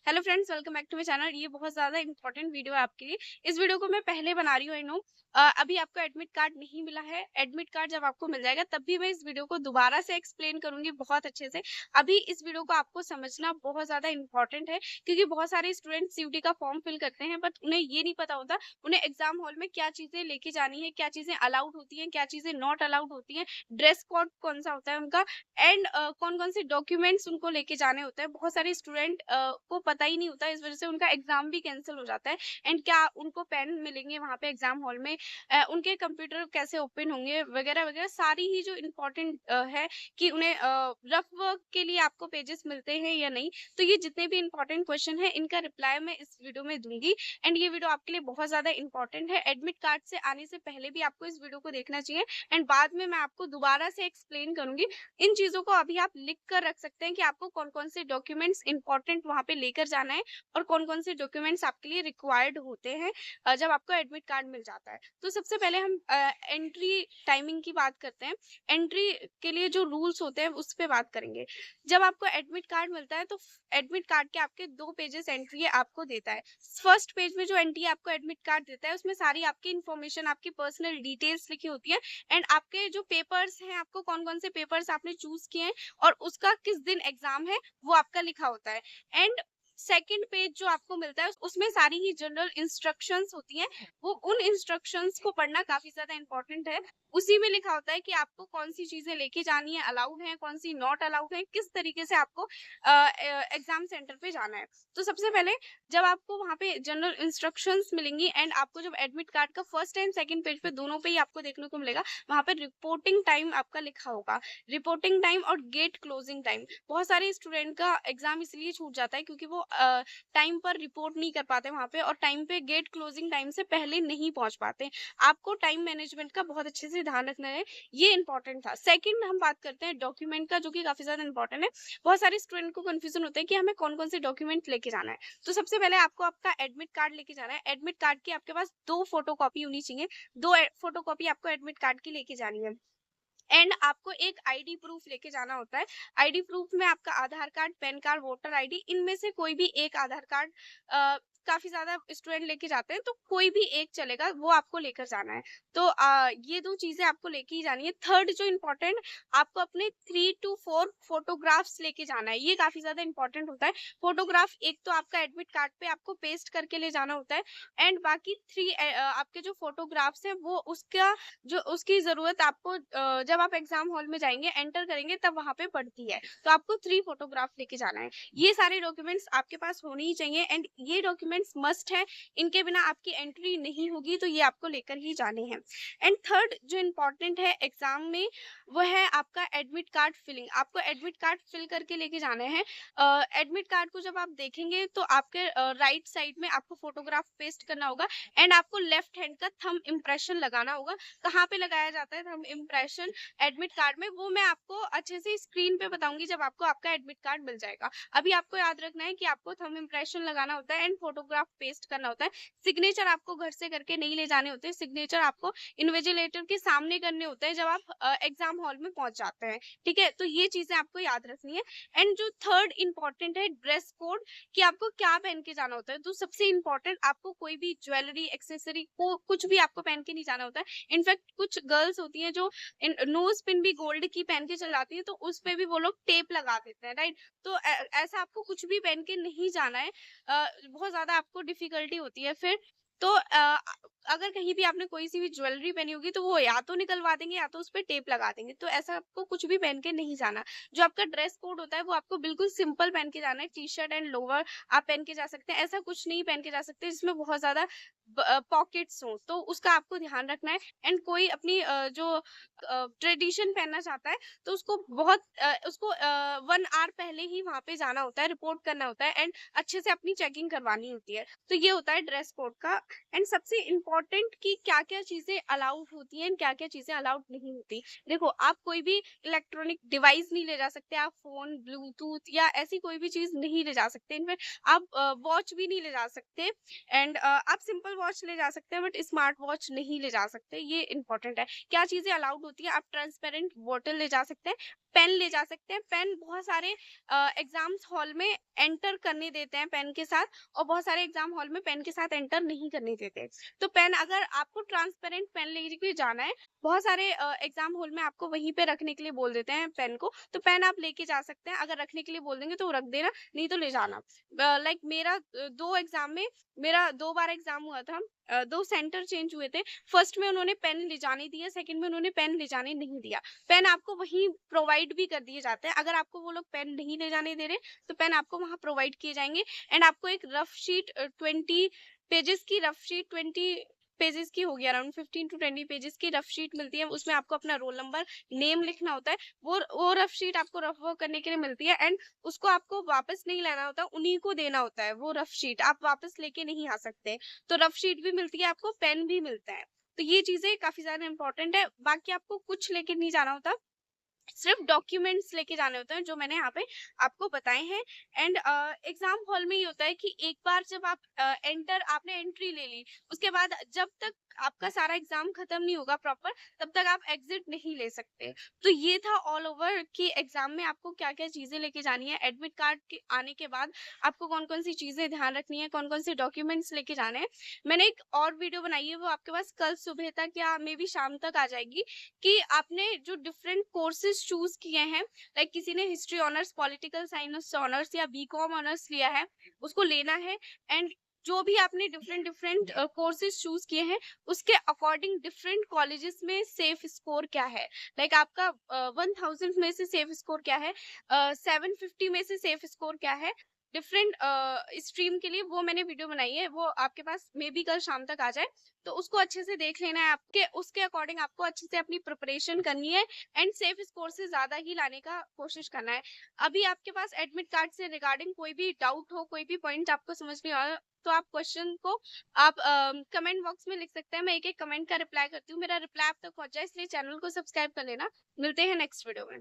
Hello friends, welcome back to my channel. ये बहुत ज़्यादा इंपॉर्टेंट वीडियो है आपके लिए। इस वीडियो को मैं पहले बना रही हूँ, आई नो। अभी आपको एडमिट कार्ड नहीं मिला है। एडमिट कार्ड जब आपको मिल जाएगा तब भी मैं इस वीडियो को दोबारा से एक्सप्लेन करूंगी बहुत अच्छे से। अभी इस वीडियो को आपको समझना बहुत ज़्यादा इंपॉर्टेंट है, क्योंकि बहुत सारे स्टूडेंट सीयूटी का फॉर्म फिल करते हैं बट उन्हें ये नहीं पता होता उन्हें एग्जाम हॉल में क्या चीज़ें लेके जानी है, क्या चीज़ें अलाउड होती हैं, क्या चीज़ें नॉट अलाउड होती हैं, ड्रेस कोड कौन सा होता है उनका, एंड कौन कौन से डॉक्यूमेंट्स उनको लेके जाने होते हैं। बहुत सारे स्टूडेंट को पता ही नहीं होता, इस वजह से उनका एग्जाम भी कैंसिल हो जाता है। एंड क्या उनको पेन मिलेंगे वहाँ पे एग्जाम हॉल में, उनके कंप्यूटर कैसे ओपन होंगे, वगैरह वगैरह सारी ही जो इम्पोर्टेंट है कि उन्हें रफ वर्क के लिए आपको पेजेस मिलते हैं या नहीं। तो ये जितने भी इंपॉर्टेंट क्वेश्चन है इनका रिप्लाई मैं इस वीडियो में दूंगी। एंड ये वीडियो आपके लिए बहुत ज्यादा इंपॉर्टेंट है। एडमिट कार्ड से आने से पहले भी आपको इस वीडियो को देखना चाहिए, एंड बाद में मैं आपको दोबारा से एक्सप्लेन करूंगी। इन चीजों को अभी आप लिख कर रख सकते हैं कि आपको कौन कौन से डॉक्यूमेंट्स इंपॉर्टेंट वहां पे लेकर जाना है और कौन कौन से डॉक्यूमेंट्स आपके लिए रिक्वायर्ड होते हैं जब आपको एडमिट कार्ड मिल जाता है। तो सबसे पहले हम एंट्री टाइमिंग की बात करते हैं। एंट्री के लिए जो रूल्स होते हैं उस पर बात करेंगे। जब आपको एडमिट कार्ड मिलता है तो एडमिट कार्ड के आपके 2 पेजेस एंट्री आपको देता है। फर्स्ट पेज में जो एंट्री आपको एडमिट कार्ड देता है उसमें सारी आपकी इन्फॉर्मेशन, आपकी पर्सनल डिटेल्स लिखी होती है, एंड आपके जो पेपर्स हैं, आपको कौन कौन से पेपर्स आपने चूज किए हैं और उसका किस दिन एग्जाम है वो आपका लिखा होता है। एंड सेकंड पेज जो आपको मिलता है उसमें सारी ही जनरल इंस्ट्रक्शंस होती हैं। वो उन इंस्ट्रक्शंस को पढ़ना काफी ज्यादा इंपॉर्टेंट है। उसी में लिखा होता है कि आपको कौन सी चीजें लेके जानी है, अलाउड है, कौन सी नॉट अलाउड है, किस तरीके से आपको एग्जाम सेंटर पे जाना है। तो सबसे पहले जब आपको वहाँ पे जनरल इंस्ट्रक्शंस मिलेंगी एंड आपको जब एडमिट कार्ड का फर्स्ट एंड सेकंड पेज पे दोनों पे ही आपको देखने को मिलेगा, वहाँ पे रिपोर्टिंग टाइम आपका लिखा होगा। रिपोर्टिंग टाइम और गेट क्लोजिंग टाइम। बहुत सारे स्टूडेंट का एग्जाम इसलिए छूट जाता है क्योंकि वो टाइम पर रिपोर्ट नहीं कर पाते वहाँ पे, और टाइम पे गेट क्लोजिंग टाइम से पहले नहीं पहुंच पाते। आपको टाइम मैनेजमेंट का बहुत अच्छे से ध्यान रखना है, ये इंपॉर्टेंट था। सेकंड हम बात करते हैं डॉक्यूमेंट का, जो कि काफी ज्यादा इंपॉर्टेंट है। बहुत सारे स्टूडेंट को कंफ्यूजन होता है कि हमें कौन कौन से डॉक्यूमेंट लेके जाना है। तो सबसे पहले आपको आपका एडमिट कार्ड लेके जाना है। एडमिट कार्ड की आपके पास 2 फोटो कॉपी होनी चाहिए। 2 फोटो कॉपी आपको एडमिट कार्ड की लेके जानी है। एंड आपको एक आईडी प्रूफ लेके जाना होता है। आईडी प्रूफ में आपका Aadhaar card, PAN card, voter ID, इनमें से कोई भी एक आधार कार्ड, काफी ज्यादा स्टूडेंट लेके जाते हैं तो कोई भी एक चलेगा, वो आपको लेकर जाना है। तो ये 2 चीजें आपको लेके ही जानी है। थर्ड जो इम्पोर्टेंट, आपको अपने 3 to 4 फोटोग्राफ्स लेके जाना है। ये काफी ज्यादा इंपॉर्टेंट होता है। फोटोग्राफ एक तो आपका एडमिट कार्ड पे आपको पेस्ट करके ले जाना होता है, एंड बाकी 3 आपके जो फोटोग्राफ्स हैं वो उसका जो उसकी जरूरत आपको जब आप एग्जाम हॉल में जाएंगे, एंटर करेंगे, तब वहां पे पड़ती है। तो आपको 3 फोटोग्राफ लेके जाना है। ये सारे डॉक्यूमेंट्स आपके पास होने ही चाहिए, एंड ये डॉक्यूमेंट्स मस्ट है। इनके बिना आपकी एंट्री नहीं होगी, तो ये आपको लेकर ही जाने हैं। एंड थर्ड जो इम्पोर्टेंट है एग्जाम में, वो है आपका एडमिट कार्ड फिलिंग। आपको एडमिट कार्ड फिल करके लेके जाना है। एडमिट कार्ड को जब आप देखेंगे तो आपके राइट साइड में आपको फोटोग्राफ पेस्ट करना होगा, एंड आपको लेफ्ट हैंड का थंब इम्प्रेशन लगाना होगा। कहाँ पे लगाया जाता है थंब इम्प्रेशन एडमिट कार्ड में, वो मैं आपको अच्छे से स्क्रीन पे बताऊंगी जब आपको आपका एडमिट कार्ड मिल जाएगा। अभी आपको याद रखना है कि आपको थंब इम्प्रेशन लगाना होता है एंड फोटोग्राफ पेस्ट करना होता है। सिग्नेचर आपको घर से करके नहीं ले जाने होते। सिग्नेचर आपको इन्विजिलेटर के सामने करने होते हैं जब आप एग्जाम हॉल में पहुंच जाते हैं। ठीक है, तो ये चीजें आपको याद रखनी है। एंड जो थर्ड इंपॉर्टेंट है ड्रेस कोड, कि आपको क्या पहन के जाना होता है। तो सबसे इंपॉर्टेंट, आपको कोई भी ज्वेलरी, एक्सेसरी को कुछ भी आपको पहन के नहीं जाना होता है। इनफैक्ट कुछ गर्ल्स होती हैं जो नोज पिन भी गोल्ड की पहन के चल जाती है, तो उस पे भी वो लोग टेप लगा देते हैं, राइट। तो ऐसा आपको कुछ भी पहन के नहीं जाना है। बहुत ज्यादा आपको डिफिकल्टी होती है फिर। तो अगर कहीं भी आपने कोई सी भी ज्वेलरी पहनी होगी तो वो या तो निकलवा देंगे या तो उस पर टेप लगा देंगे। तो ऐसा आपको कुछ भी पहन के नहीं जाना। जो आपका ड्रेस कोड होता है वो आपको बिल्कुल सिंपल पहन के जाना है। टी शर्ट एंड लोअर आप पहन के जा सकते हैं। ऐसा कुछ नहीं पहन के जा सकते जिसमें बहुत ज्यादा पॉकेट्स हो, तो उसका आपको ध्यान रखना है। एंड कोई अपनी जो ट्रेडिशन पहनना चाहता है तो उसको 1 आवर पहले ही वहां पे जाना होता है, रिपोर्ट करना होता है, एंड अच्छे से अपनी चेकिंग करवानी होती है। तो ये होता है ड्रेस कोड का। एंड सबसे इम्पोर्टेंट कि क्या क्या चीजें अलाउड होती हैं, क्या क्या चीजें अलाउड नहीं होती। देखो, आप कोई भी इलेक्ट्रॉनिक डिवाइस नहीं ले जा सकते। आप फोन, ब्लूटूथ या ऐसी कोई भी चीज नहीं ले जा सकते। इनफैक्ट आप वॉच भी नहीं ले जा सकते। एंड आप सिंपल वॉच ले जा सकते हैं बट स्मार्ट वॉच नहीं ले जा सकते। ये इंपॉर्टेंट है। क्या चीजें अलाउड होती है, आप ट्रांसपेरेंट बोतल ले जा सकते हैं। पेन ले जा सकते हैं। पेन बहुत सारे एग्जाम्स हॉल में एंटर करने देते हैं पेन के साथ, और बहुत सारे एग्जाम हॉल में पेन के साथ एंटर नहीं करने देते। तो पेन, अगर आपको ट्रांसपेरेंट पेन लेके जाना है, बहुत सारे एग्जाम हॉल में आपको वहीं पे रखने के लिए बोल देते हैं पेन को, तो पेन आप लेके जा सकते हैं। अगर रखने के लिए बोल देंगे तो रख देना, नहीं तो ले जाना। लाइक मेरा 2 एग्जाम में, मेरा 2 बार एग्जाम हुआ था, 2 सेंटर चेंज हुए थे। फर्स्ट में उन्होंने पेन ले जाने दिया, सेकंड में उन्होंने पेन ले जाने नहीं दिया। पेन आपको वहीं प्रोवाइड भी कर दिए जाते हैं। अगर आपको वो लोग पेन नहीं ले जाने दे रहे, तो पेन आपको वहाँ प्रोवाइड किए जाएंगे। एंड आपको एक रफ शीट 20 पेजेस की, रफ शीट 20 पेजेस की होगी, अराउंड 15 टू 20 पेजेस की रफ शीट मिलती है। उसमें आपको अपना रोल नंबर, नेम लिखना होता है। वो रफ शीट आपको रफ वर्क करने के लिए मिलती है, एंड उसको आपको वापस नहीं लाना होता, उन्हीं को देना होता है। वो रफ शीट आप वापस लेके नहीं आ सकते। तो रफ शीट भी मिलती है आपको, पेन भी मिलता है। तो ये चीजें काफी ज्यादा इंपॉर्टेंट है। बाकी आपको कुछ लेके नहीं जाना होता, सिर्फ डॉक्यूमेंट्स लेके जाने होते हैं, जो मैंने यहाँ पे आपको बताए हैं। एंड एग्जाम हॉल में ये होता है कि एक बार जब आप आपने एंट्री ले ली, उसके बाद जब तक आपका सारा एग्जाम खत्म नहीं होगा प्रॉपर, तब तक आप एग्जिट नहीं ले सकते। तो ये था ऑल ओवर कि एग्जाम में आपको क्या क्या चीजें लेके जानी है। एडमिट कार्ड के आने के बाद आपको कौन कौन सी चीजें ध्यान रखनी है, कौन कौन से डॉक्यूमेंट्स लेके जाने हैं। मैंने एक और वीडियो बनाई है, वो आपके पास कल सुबह तक या मे बी शाम तक आ जाएगी, कि आपने जो डिफरेंट कोर्सेज चूज किए हैं, लाइक किसी ने history honours, political science honours या बीकॉम ऑनर्स लिया है, उसको लेना है। एंड जो भी आपने डिफरेंट डिफरेंट कोर्सेज चूज किए हैं, उसके अकॉर्डिंग डिफरेंट कॉलेजेस में सेफ स्कोर क्या है। लाइक आपका 1000 में से सेफ स्कोर क्या है, 750 में से सेफ स्कोर क्या है, डिफरेंट स्ट्रीम के लिए, वो मैंने वीडियो बनाई है। वो आपके पास मे बी कल शाम तक आ जाए, तो उसको अच्छे से देख लेना है। आपके उसके अकॉर्डिंग आपको अच्छे से अपनी प्रिपरेशन करनी है, एंड सेफ स्कोर से ज्यादा ही लाने का कोशिश करना है। अभी आपके पास एडमिट कार्ड से रिगार्डिंग कोई भी डाउट हो, कोई भी पॉइंट आपको समझ नहीं आ रहा, तो आप क्वेश्चन को आप कमेंट बॉक्स में लिख सकते हैं। मैं एक एक कमेंट का रिप्लाई करती हूँ, मेरा रिप्लाई आप तक पहुंच जाए, इसलिए चैनल को सब्सक्राइब कर लेना। मिलते हैं नेक्स्ट वीडियो में।